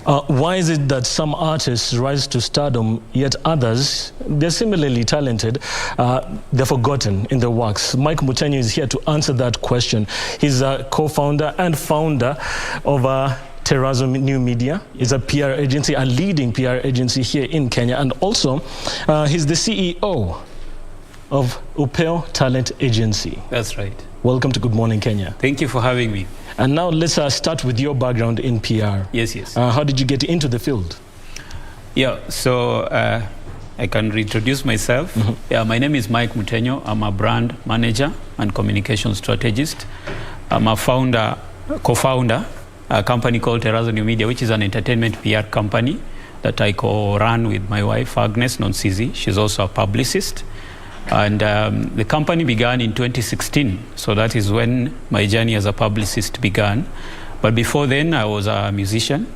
Why is it that some artists rise to stardom, yet others, they're similarly talented, they're forgotten in their works? Mike Mutenyo is here to answer that question. He's a co-founder and founder of Terazzo New Media. It's a PR agency, a leading PR agency here in Kenya, and also he's the CEO of Upeo Talent Agency. That's right. Welcome to Good Morning Kenya. Thank you for having me. And now let's start with your background in PR. Yes. How did you get into the field? Yeah, so I can reintroduce myself. Yeah, my name is Mike Mutenyo. I'm a brand manager and communication strategist. I'm a co-founder, a company called Terazzo New Media, which is an entertainment PR company that I co-run with my wife, Agnes Nonsizi. She's also a publicist. And the company began in 2016, so that is when my journey as a publicist began. But before then, I was a musician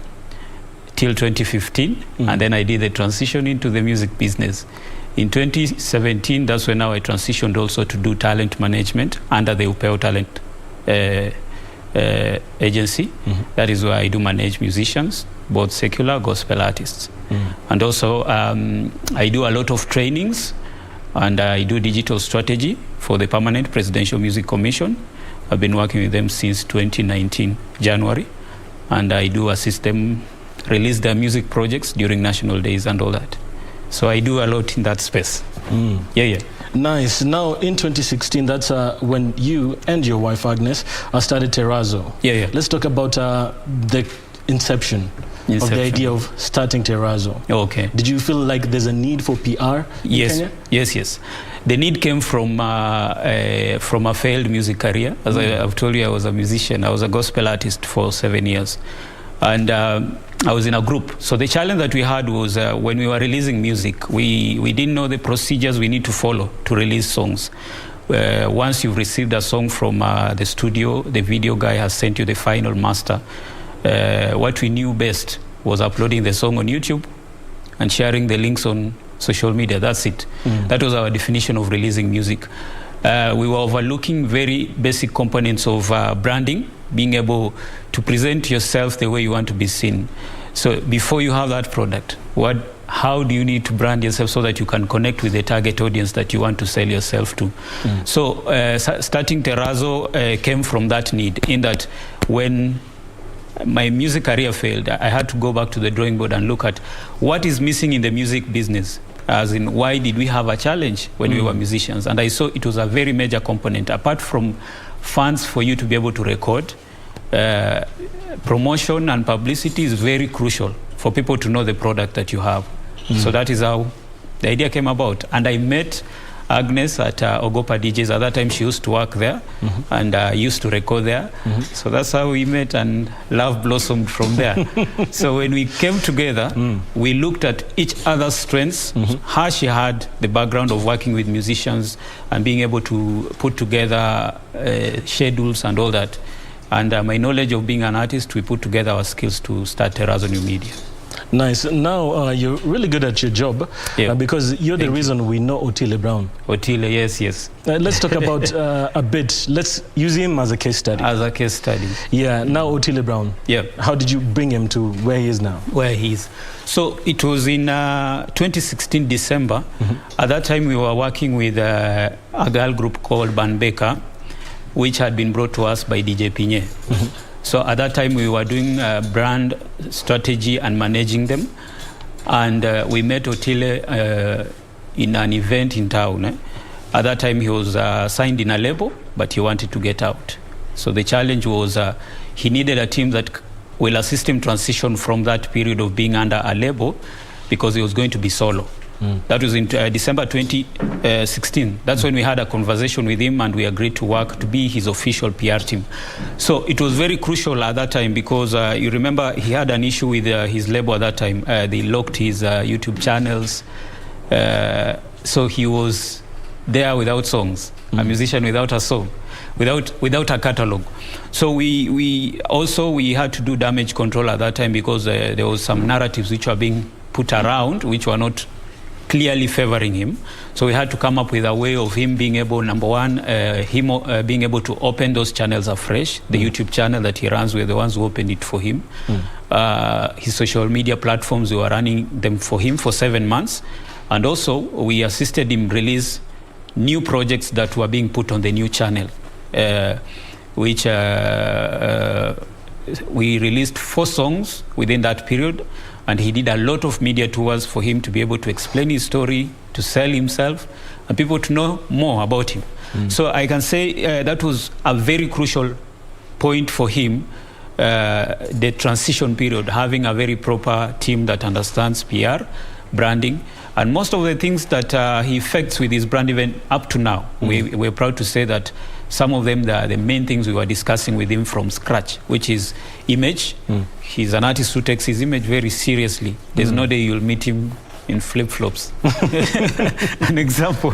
till 2015, and then I did the transition into the music business. In 2017, that's when now I transitioned also to do talent management under the Upeo Talent Agency. That is where I do manage musicians, both secular, gospel artists. And also I do a lot of trainings, and I do digital strategy for the Permanent Presidential Music Commission. I've been working with them since 2019, January. And I do assist them release their music projects during national days and all that. So I do a lot in that space. Yeah. Nice. Now, in 2016, that's when you and your wife, Agnes, started Terazzo. Yeah. Let's talk about the inception of the idea of starting Terazzo. Okay. Did you feel like there's a need for PR in Kenya? Yes. The need came from a failed music career. As I've told you, I was a musician. I was a gospel artist for 7 years. And I was in a group. So the challenge that we had was when we were releasing music, we didn't know the procedures we need to follow to release songs. Once you've received a song from the studio, the video guy has sent you the final master. What we knew best was uploading the song on YouTube and sharing the links on social media. That's it. That was our definition of releasing music. We were overlooking very basic components of branding, being able to present yourself the way you want to be seen. So before you have that product, how do you need to brand yourself so that you can connect with the target audience that you want to sell yourself to? So starting Terazzo came from that need, in that when my music career failed, I had to go back to the drawing board and look at what is missing in the music business. As in, why did we have a challenge when we were musicians? And I saw it was a very major component. Apart from funds for you to be able to record, promotion and publicity is very crucial for people to know the product that you have. So that is how the idea came about. And I met Agnes at Ogopa DJs. At that time, she used to work there and used to record there. So that's how we met, and love blossomed from there. So when we came together, we looked at each other's strengths. How she had the background of working with musicians and being able to put together schedules and all that. And my knowledge of being an artist, we put together our skills to start Terazzo New Media. Nice. Now, you're really good at your job because you're the reason we know Otile Brown. Otile, yes. Let's talk about a bit. Let's use him as a case study. As a case study. Yeah. Now, Otile Brown. Yeah. How did you bring him to where he is now? Where he is. So it was in 2016 December. At that time, we were working with a girl group called Banbeka, which had been brought to us by DJ Pinye. So at that time, we were doing brand strategy and managing them. And we met Otile in an event in town. At that time, he was signed in a label, but he wanted to get out. So the challenge was he needed a team that will assist him transition from that period of being under a label, because he was going to be solo. That was in December 2016. That's when we had a conversation with him, and we agreed to work to be his official PR team. So it was very crucial at that time, because you remember he had an issue with his label at that time. They locked his YouTube channels. So he was there without songs, a musician without a song, without a catalog. So we had to do damage control at that time, because there was some narratives which were being put around which were not clearly favoring him. So we had to come up with a way of him being able, number one, being able to open those channels afresh. The YouTube channel that he runs, we're the ones who opened it for him. His social media platforms, we were running them for him for 7 months. And also, we assisted him release new projects that were being put on the new channel, which we released 4 songs within that period. And he did a lot of media tours for him to be able to explain his story, to sell himself, and people to know more about him. So I can say that was a very crucial point for him, the transition period, having a very proper team that understands PR, branding, and most of the things that he effects with his brand even up to now. We're proud to say that some of them, the main things we were discussing with him from scratch, which is image. He's an artist who takes his image very seriously. There's no day you'll meet him in flip-flops. An example.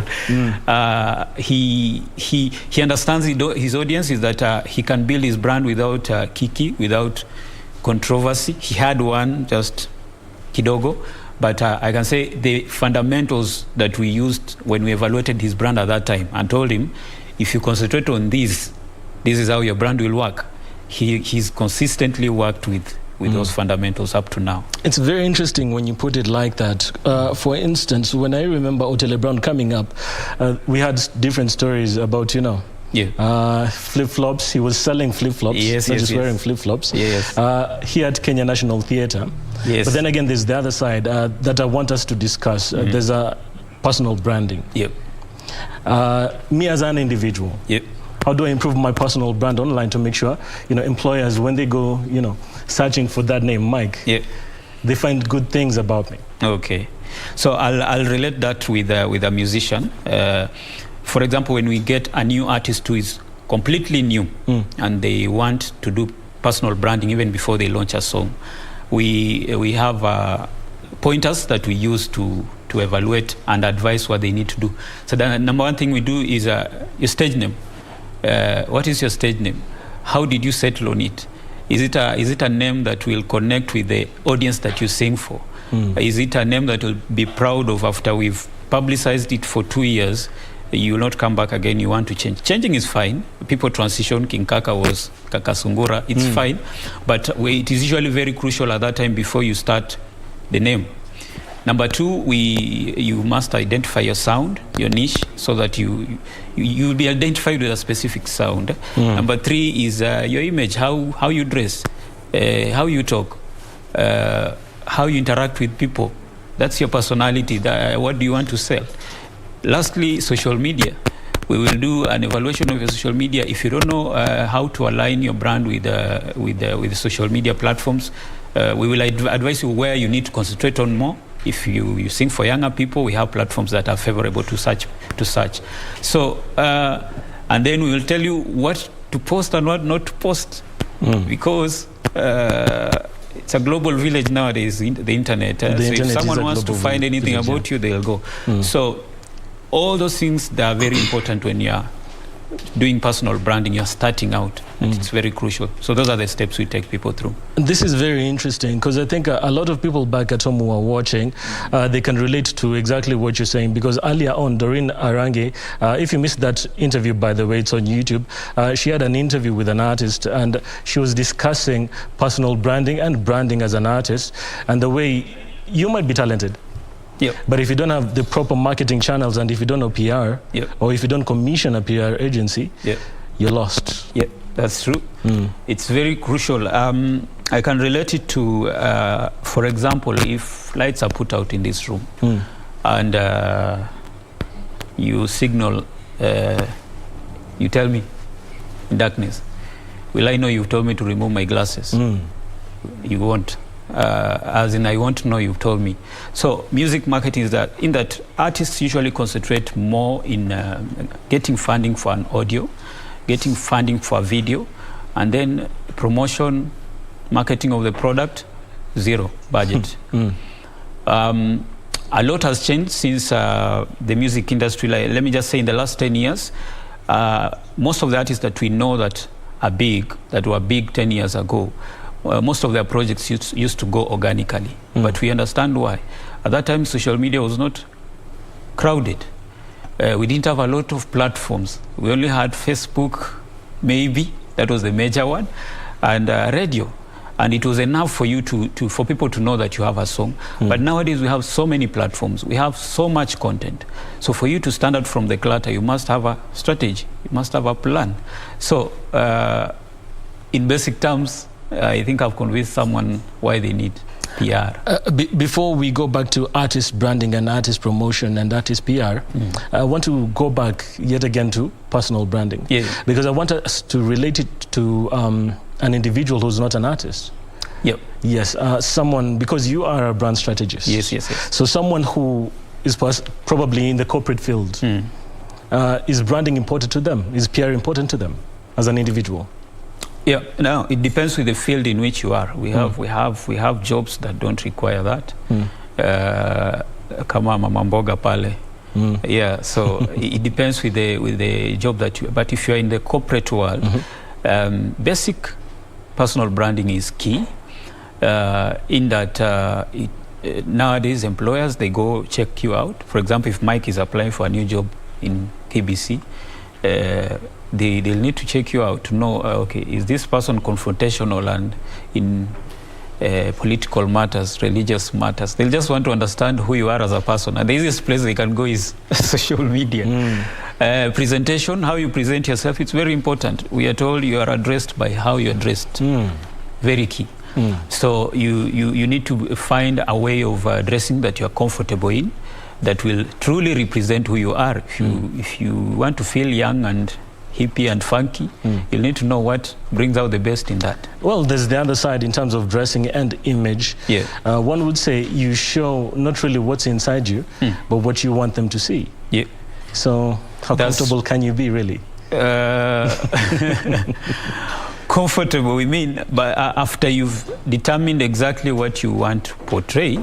He understands his audience is that he can build his brand without kiki, without controversy. He had one, just kidogo. But I can say the fundamentals that we used when we evaluated his brand at that time and told him, if you concentrate on this is how your brand will work. He's consistently worked with those fundamentals up to now. It's very interesting when you put it like that. For instance, when I remember Otile Brown coming up, we had different stories about, flip-flops. He was selling flip-flops, not just wearing flip-flops. Here at Kenya National Theatre. But then again, there's the other side that I want us to discuss. There's a personal branding. Me as an individual, how do I improve my personal brand online to make sure, employers, when they go, searching for that name, Mike, they find good things about me? Okay. So I'll relate that with a musician. For example, when we get a new artist who is completely new and they want to do personal branding even before they launch a song, we have pointers that we use to evaluate and advise what they need to do. So the number one thing we do is your stage name. What is your stage name? How did you settle on it? Is it a name that will connect with the audience that you sing for? Is it a name that will be proud of after we've publicized it for 2 years? You will not come back again, you want to change. Changing is fine. People transition. King Kaka was Kaka Sungura. It's fine. But it is usually very crucial at that time before you start the name. Number 2, you must identify your sound, your niche, so that you will be identified with a specific sound. Number 3 is your image, how you dress, how you talk, how you interact with people. That's your personality. What do you want to sell? Lastly, social media. We will do an evaluation of your social media. If you don't know how to align your brand with the social media platforms, we will advise you where you need to concentrate on more. If you sing for younger people, we have platforms that are favorable to search. So, and then we will tell you what to post and what not to post, because it's a global village nowadays, the internet. So if someone wants to find anything about you, they'll go. So all those things that are very important when you're doing personal branding, you're starting out. It's very crucial. So those are the steps we take people through. This is very interesting because I think a lot of people back at home who are watching, they can relate to exactly what you're saying, because earlier on, Doreen Arange, if you missed that interview, by the way, it's on YouTube, she had an interview with an artist and she was discussing personal branding and branding as an artist, and the way you might be talented. But if you don't have the proper marketing channels and if you don't know PR, or if you don't commission a PR agency, you're lost. That's true. It's very crucial. I can relate it to, for example, if lights are put out in this room and you signal, you tell me in darkness, will I know you've told me to remove my glasses? You won't. As in, I want to know you've told me. So music marketing is that, in that artists usually concentrate more in getting funding for an audio, getting funding for a video, and then promotion, marketing of the product, zero budget. A lot has changed since the music industry. Let me just say, in the last 10 years, most of the artists that we know that were big 10 years ago, most of their projects used to go organically. But we understand why. At that time, social media was not crowded. We didn't have a lot of platforms. We only had Facebook, maybe, that was the major one, and radio. And it was enough for you for people to know that you have a song. But nowadays we have so many platforms. We have so much content. So for you to stand out from the clutter, you must have a strategy. You must have a plan. So in basic terms, I think I've convinced someone why they need PR. Before we go back to artist branding and artist promotion and artist PR, I want to go back yet again to personal branding. Yeah. Because I want us to relate it to an individual who's not an artist. Yep. Yes, someone, because you are a brand strategist. Yes. So someone who is probably in the corporate field, is branding important to them? Is PR important to them as an individual? Yeah, now it depends with the field in which you are. We have jobs that don't require that. Kama mama mboga pale. Yeah, so it depends with the job that you. But if you are in the corporate world, basic personal branding is key. In that nowadays employers, they go check you out. For example, if Mike is applying for a new job in KBC, they'll need to check you out to know, okay, is this person confrontational and in political matters, religious matters? They'll just want to understand who you are as a person. And the easiest place they can go is social media. Presentation, how you present yourself, it's very important. We are told you are addressed by how you're dressed. Very key. So you need to find a way of dressing that you're comfortable in, that will truly represent who you are. If you want to feel young and hippie and funky, you'll need to know what brings out the best in that. Well, there's the other side in terms of dressing and image. Yeah. One would say you show not really what's inside you, but what you want them to see. Yeah. So how comfortable can you be, really? Comfortable, we mean, but after you've determined exactly what you want to portray,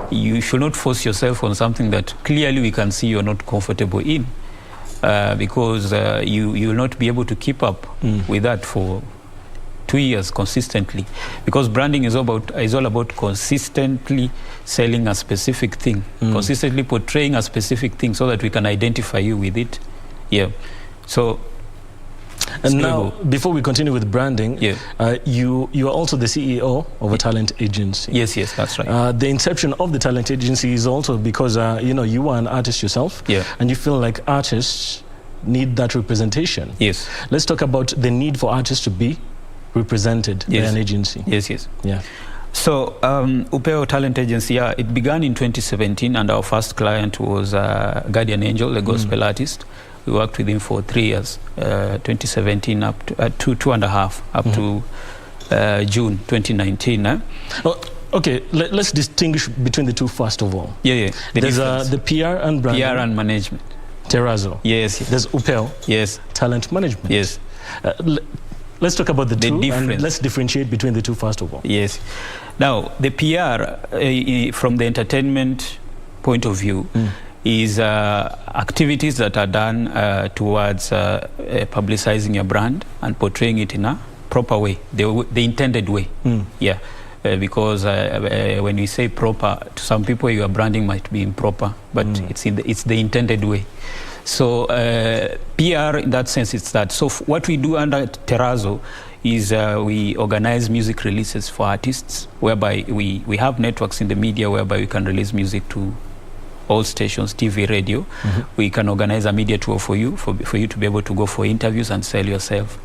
you should not force yourself on something that clearly we can see you're not comfortable in. Because you will not be able to keep up with that for 2 years consistently. Because branding is all about consistently selling a specific thing, consistently portraying a specific thing so that we can identify you with it. Yeah. So. And now, before we continue with branding, you are also the CEO of a talent agency. Yes, that's right. The inception of the talent agency is also because you are an artist yourself, and you feel like artists need that representation. Yes. Let's talk about the need for artists to be represented by an agency. Yes. Yeah. So Upeo Talent Agency, it began in 2017, and our first client was Guardian Angel, the gospel artist. We worked with him for 3 years, 2017 up to 2.5, up to June 2019. Okay, let's distinguish between the two first of all. Yeah. There's the PR and branding. PR and management. Terazzo. Yes. There's Upeo. Yes. Talent management. Yes. Let's talk about the two, difference. And let's differentiate between the two first of all. Yes. Now, the PR, from the entertainment point of view, is activities that are done towards publicizing your brand and portraying it in a proper way, the intended way. Yeah, because when we say proper, to some people your branding might be improper, but it's the intended way. So PR in that sense, it's that. So what we do under Terazzo is we organize music releases for artists, whereby we have networks in the media whereby we can release music to all stations, TV, radio. We can organize a media tour for you, for you to be able to go for interviews and sell yourself.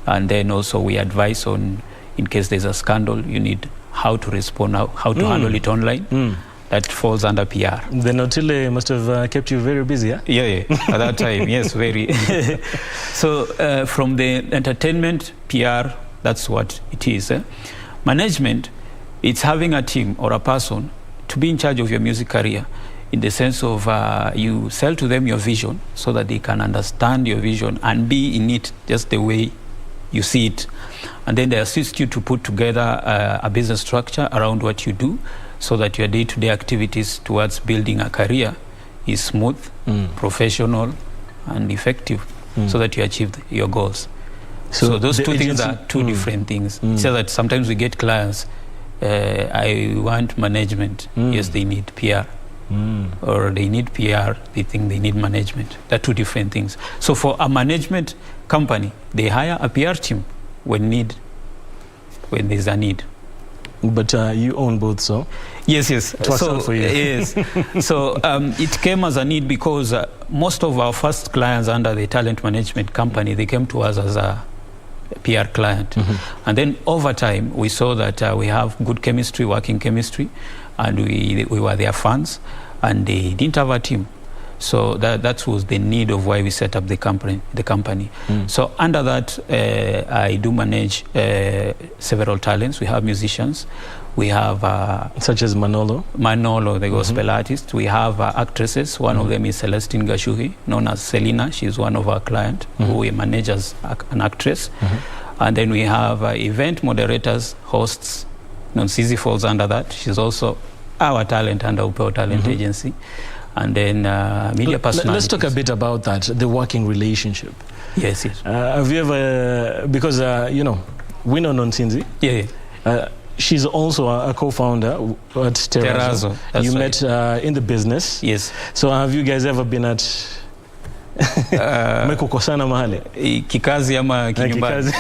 And then also we advise on, in case there's a scandal, you need how to respond, how to handle it online. That falls under PR. The Notile must have kept you very busy, yeah? Yeah, at that time, yes, very. So from the entertainment, PR, that's what it is. Management, it's having a team or a person to be in charge of your music career, in the sense of you sell to them your vision so that they can understand your vision and be in it just the way you see it. And then they assist you to put together a business structure around what you do so that your day-to-day activities towards building a career is smooth, professional, and effective, so that you achieve your goals. So those two things are two different things. So that sometimes we get clients, I want management. Yes, they need PR. or they need PR, they think they need management. They're two different things. So for a management company, they hire a PR team when there's a need. But you own both, so? Yes. It works out for you. Yes. So it came as a need because most of our first clients under the talent management company, they came to us as a PR client. And then over time, we saw that we have good chemistry, working chemistry, and we were their fans, and they didn't have a team. So that was the need of why we set up the company. So under that, I do manage several talents. We have musicians. We have such as Manolo, the gospel artist. We have actresses. One of them is Celestine Gashuhi, known as Selena. She's one of our clients who we manage as an actress. And then we have event moderators, hosts. Nonsizi falls under that. She's also our talent under Upeo Talent Agency. And then media personalities. Let's talk a bit about that, the working relationship. Yes. Have you ever, because, we know Nonsizi. Yeah. She's also a co-founder at Terazzo. You met in the business. Yes. So have you guys ever been at mekukosana mahali? Kikazi ama kinyumbani?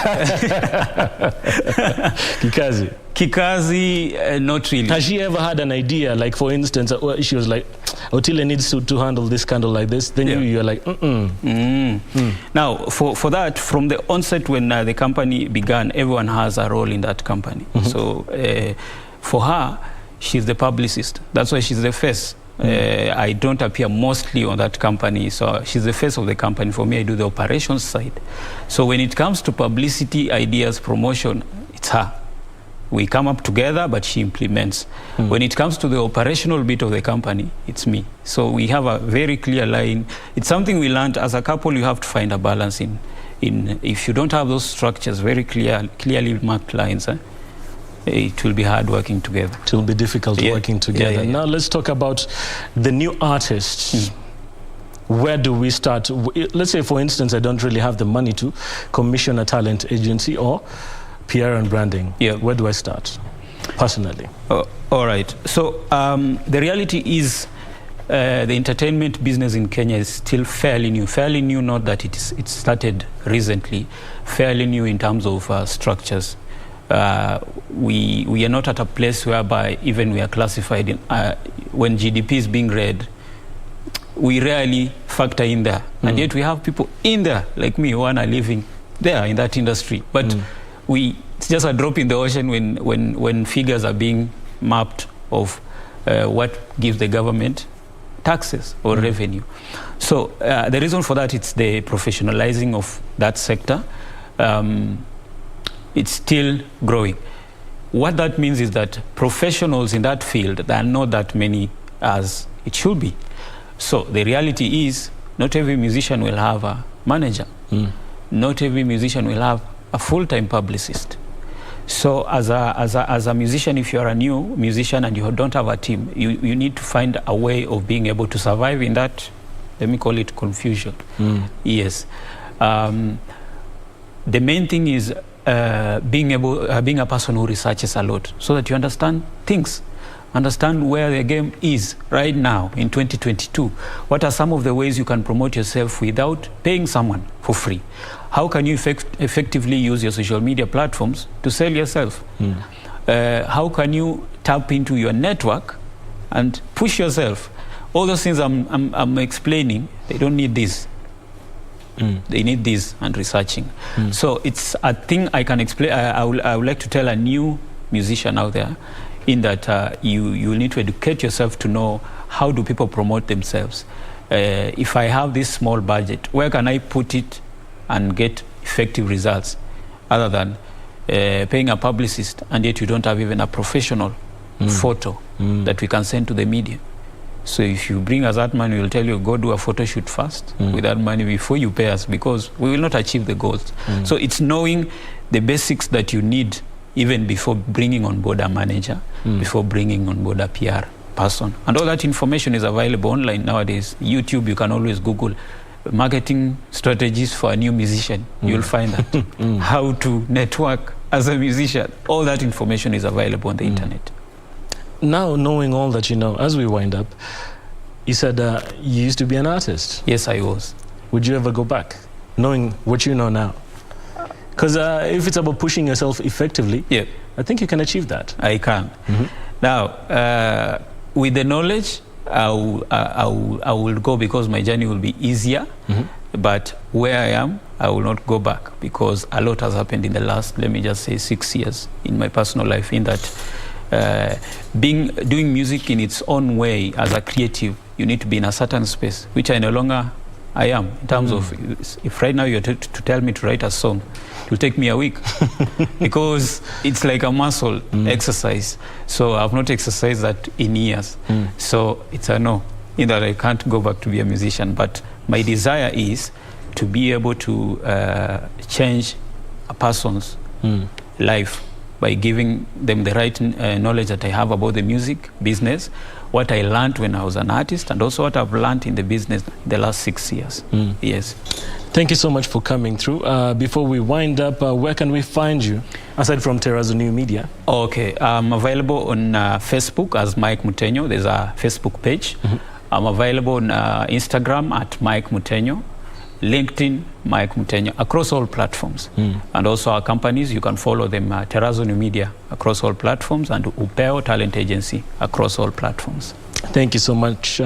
Kikazi, not really. Has she ever had an idea, like for instance, she was like, Otile needs to handle this scandal like this, then you're like, Now, for that, from the onset when the company began, everyone has a role in that company. So for her, she's the publicist. That's why she's the face. I don't appear mostly on that company, so she's the face of the company. For me, I do the operations side. So when it comes to publicity, ideas, promotion, it's her. We come up together, but she implements. When it comes to the operational bit of the company, it's me. So we have a very clear line. It's something we learned as a couple. You have to find a balance in if you don't have those structures, very clearly marked lines, it will be hard working together. It will be difficult working together. Now let's talk about the new artists. Where do we start? Let's say, for instance, I don't really have the money to commission a talent agency or PR and branding. Where do I start, personally? All right. So the reality is the entertainment business in Kenya is still fairly new. Fairly new, not that it started recently. Fairly new in terms of structures. We are not at a place whereby even we are classified in, when GDP is being read, we rarely factor in there. And yet we have people in there, like me, who are living there in that industry. But it's just a drop in the ocean when figures are being mapped of what gives the government taxes or revenue. So the reason for that, it's the professionalizing of that sector. It's still growing. What that means is that professionals in that field, there are not that many as it should be. So the reality is, not every musician will have a manager. Not every musician will have a full-time publicist. So as a musician, if you're a new musician and you don't have a team, you need to find a way of being able to survive in that, let me call it, confusion. Yes. The main thing is being a person who researches a lot, so that you understand things, understand where the game is right now in 2022. What are some of the ways you can promote yourself without paying someone for free? How can you effectively use your social media platforms to sell yourself? How can you tap into your network and push yourself? All those things I'm explaining, they don't need this. They need this and researching. So it's a thing I can explain. I would like to tell a new musician out there, in that you need to educate yourself to know how do people promote themselves. If I have this small budget, where can I put it and get effective results, other than paying a publicist, and yet you don't have even a professional photo that we can send to the media. So if you bring us that money, we'll tell you, go do a photo shoot first with that money before you pay us, because we will not achieve the goals. So it's knowing the basics that you need even before bringing on board a manager, before bringing on board a PR person. And all that information is available online nowadays. YouTube, you can always Google marketing strategies for a new musician. You'll find that. How to network as a musician. All that information is available on the internet. Now, knowing all that you know, as we wind up, You said you used to be an artist. Yes, I was. Would you ever go back, knowing what you know now? Because if it's about pushing yourself effectively, Yeah, I think you can achieve that. I can. Now, with the knowledge, I will go because my journey will be easier. But where I am, I will not go back because a lot has happened in the last, let me just say, 6 years in my personal life. In that, doing music in its own way as a creative, you need to be in a certain space, which I no longer I am. In terms of, if right now you're to tell me to write a song, it will take me a week because it's like a muscle exercise. So I've not exercised that in years. So it's a no, in that I can't go back to be a musician. But my desire is to be able to change a person's life by giving them the right knowledge that I have about the music business, what I learned when I was an artist, and also what I've learned in the business the last 6 years. Yes. Thank you so much for coming through. Before we wind up, where can we find you, aside from Terazzo New Media? Okay, I'm available on Facebook as Mike Mutenyo. There's a Facebook page. I'm available on Instagram at Mike Mutenyo, LinkedIn, Mike Mutenyo, across all platforms. And also our companies, you can follow them, Terazzo New Media, across all platforms, and Upeo Talent Agency, across all platforms. Thank you so much,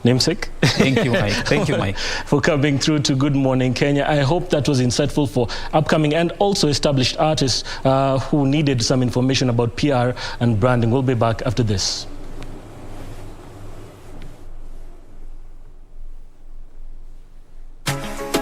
namesake. Thank you, Mike. Thank you, Mike. For coming through to Good Morning Kenya. I hope that was insightful for upcoming and also established artists who needed some information about PR and branding. We'll be back after this.